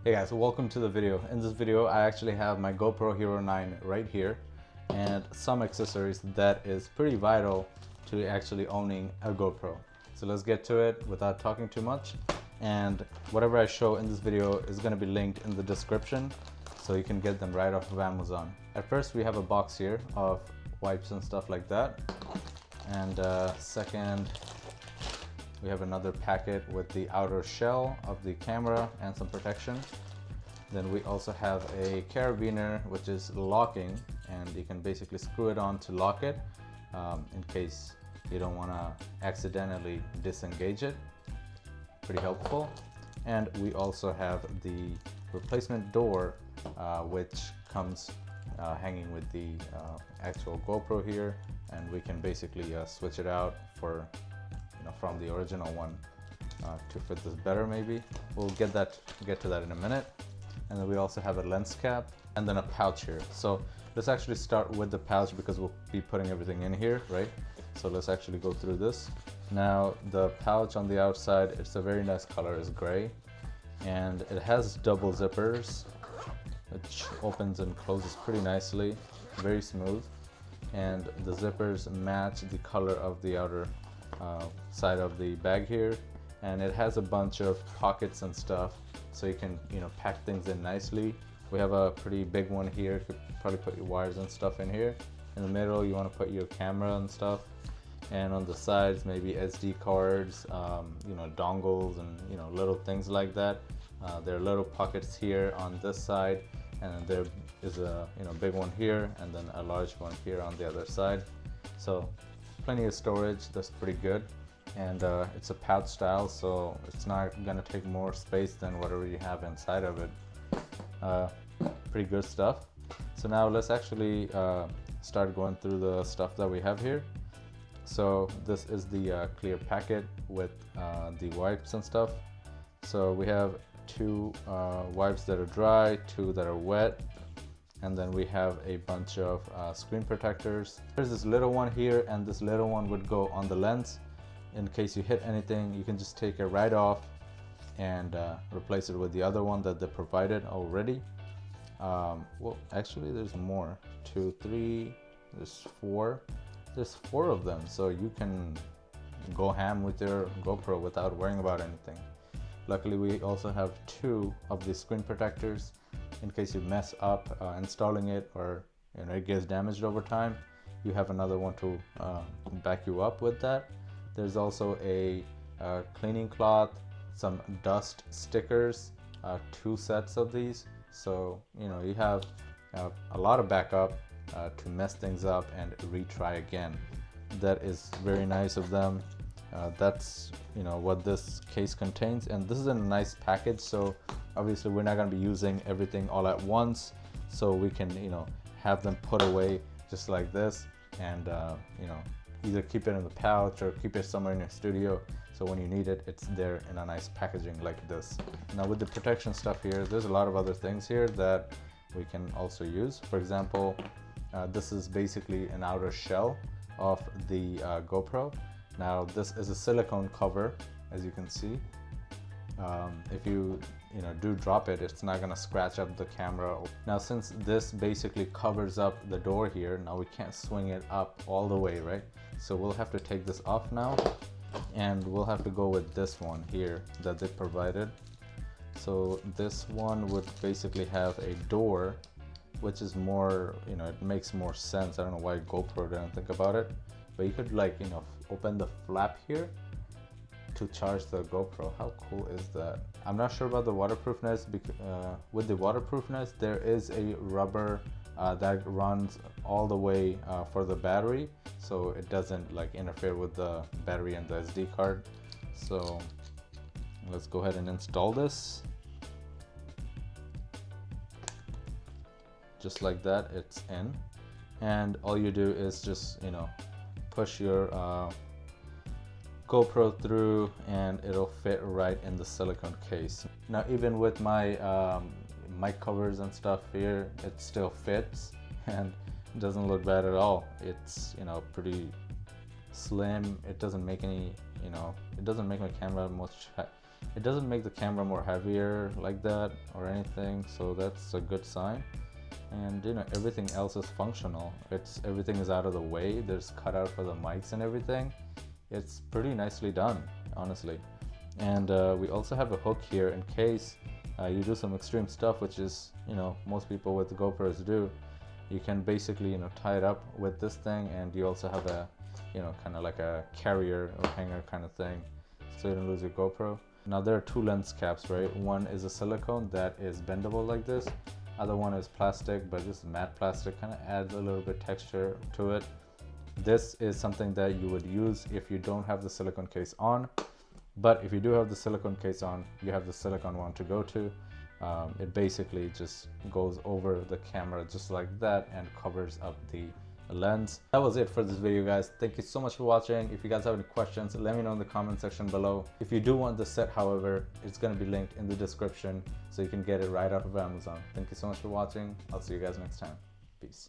Hey guys, welcome to the video. In this video, I actually have my GoPro Hero 9 right here and some accessories that is pretty vital to actually owning a GoPro. So let's get to it without talking too much. And whatever I show in this video is going to be linked in the description so you can get them right off of Amazon. At first, we have a box here of wipes and stuff like that. And second, we have another packet with the outer shell of the camera and some protection. Then we also have a carabiner, which is locking, and you can basically screw it on to lock it in case you don't want to accidentally disengage it. Pretty helpful. And we also have the replacement door, which comes hanging with the actual GoPro here, and we can basically switch it out for from the original one to fit this better. Maybe we'll get to that in a minute. And then we also have a lens cap and then a pouch here. So let's actually start with the pouch because we'll be putting everything in here, right? So let's actually go through this. Now the pouch on the outside, it's a very nice color, it's gray, and it has double zippers, which opens and closes pretty nicely, very smooth, and the zippers match the color of the outer side of the bag here, and it has a bunch of pockets and stuff so you can pack things in nicely. We have a pretty big one here. You could probably put your wires and stuff in here. In the middle you want to put your camera and stuff, and on the sides maybe SD cards, dongles, and little things like that. There are little pockets here on this side, and there is a big one here, and then a large one here on the other side. So plenty of storage. That's pretty good. And it's a pouch style, so it's not gonna take more space than whatever you have inside of it. Pretty good stuff. So now let's actually start going through the stuff that we have here. So this is the clear packet with the wipes and stuff. So we have two wipes that are dry, two that are wet, and then we have a bunch of screen protectors. There's this little one here, and this little one would go on the lens. In case you hit anything, you can just take it right off and replace it with the other one that they provided already. Well, actually there's more. 2, 3, there's 4. There's 4 of them, so you can go ham with your GoPro without worrying about anything. Luckily, we also have 2 of the screen protectors in case you mess up installing it, or it gets damaged over time. You have another one to back you up with that. There's also a cleaning cloth, some dust stickers, 2 sets of these. So you have a lot of backup to mess things up and retry again. That is very nice of them. That's what this case contains, and this is in a nice package. So obviously we're not going to be using everything all at once, so we can have them put away just like this, and either keep it in the pouch or keep it somewhere in your studio, so when you need it, it's there in a nice packaging like this. Now with the protection stuff here, there's a lot of other things here that we can also use. For example, this is basically an outer shell of the GoPro. Now this is a silicone cover, as you can see. If you do drop it, it's not gonna scratch up the camera. Now since this basically covers up the door here, now we can't swing it up all the way, right? So we'll have to take this off now, and we'll have to go with this one here that they provided. So this one would basically have a door, which is more, it makes more sense. I don't know why GoPro didn't think about it, but you could open the flap here to charge the GoPro. How cool is that? I'm not sure about the waterproofness, because with the waterproofness there is a rubber that runs all the way for the battery, so it doesn't interfere with the battery and the SD card. So let's go ahead and install this. Just like that, it's in, and all you do is just push your GoPro through, and it'll fit right in the silicone case. Now even with my mic covers and stuff here, it still fits and it doesn't look bad at all. It's pretty slim. It doesn't make any it doesn't make my camera much It doesn't make the camera more heavier like that or anything, so that's a good sign. And you know, everything else is functional. Everything is out of the way. There's cutout for the mics and everything. It's pretty nicely done, honestly. And we also have a hook here in case you do some extreme stuff, which is, you know, most people with the GoPros do. You can basically, you know, tie it up with this thing, and you also have a, you know, kind of like a carrier or hanger kind of thing, so you don't lose your GoPro. Now there are two lens caps, right? One is a silicone that is bendable like this. Other one is plastic, but this matte plastic kind of adds a little bit texture to it. This is something that you would use if you don't have the silicone case on. But if you do have the silicone case on, you have the silicone one to go to. It basically just goes over the camera just like that and covers up the lens. That was it for this video, guys. Thank you so much for watching. If you guys have any questions, let me know in the comment section below. If you do want the set, however, it's going to be linked in the description so you can get it right out of Amazon. Thank you so much for watching. I'll see you guys next time. Peace.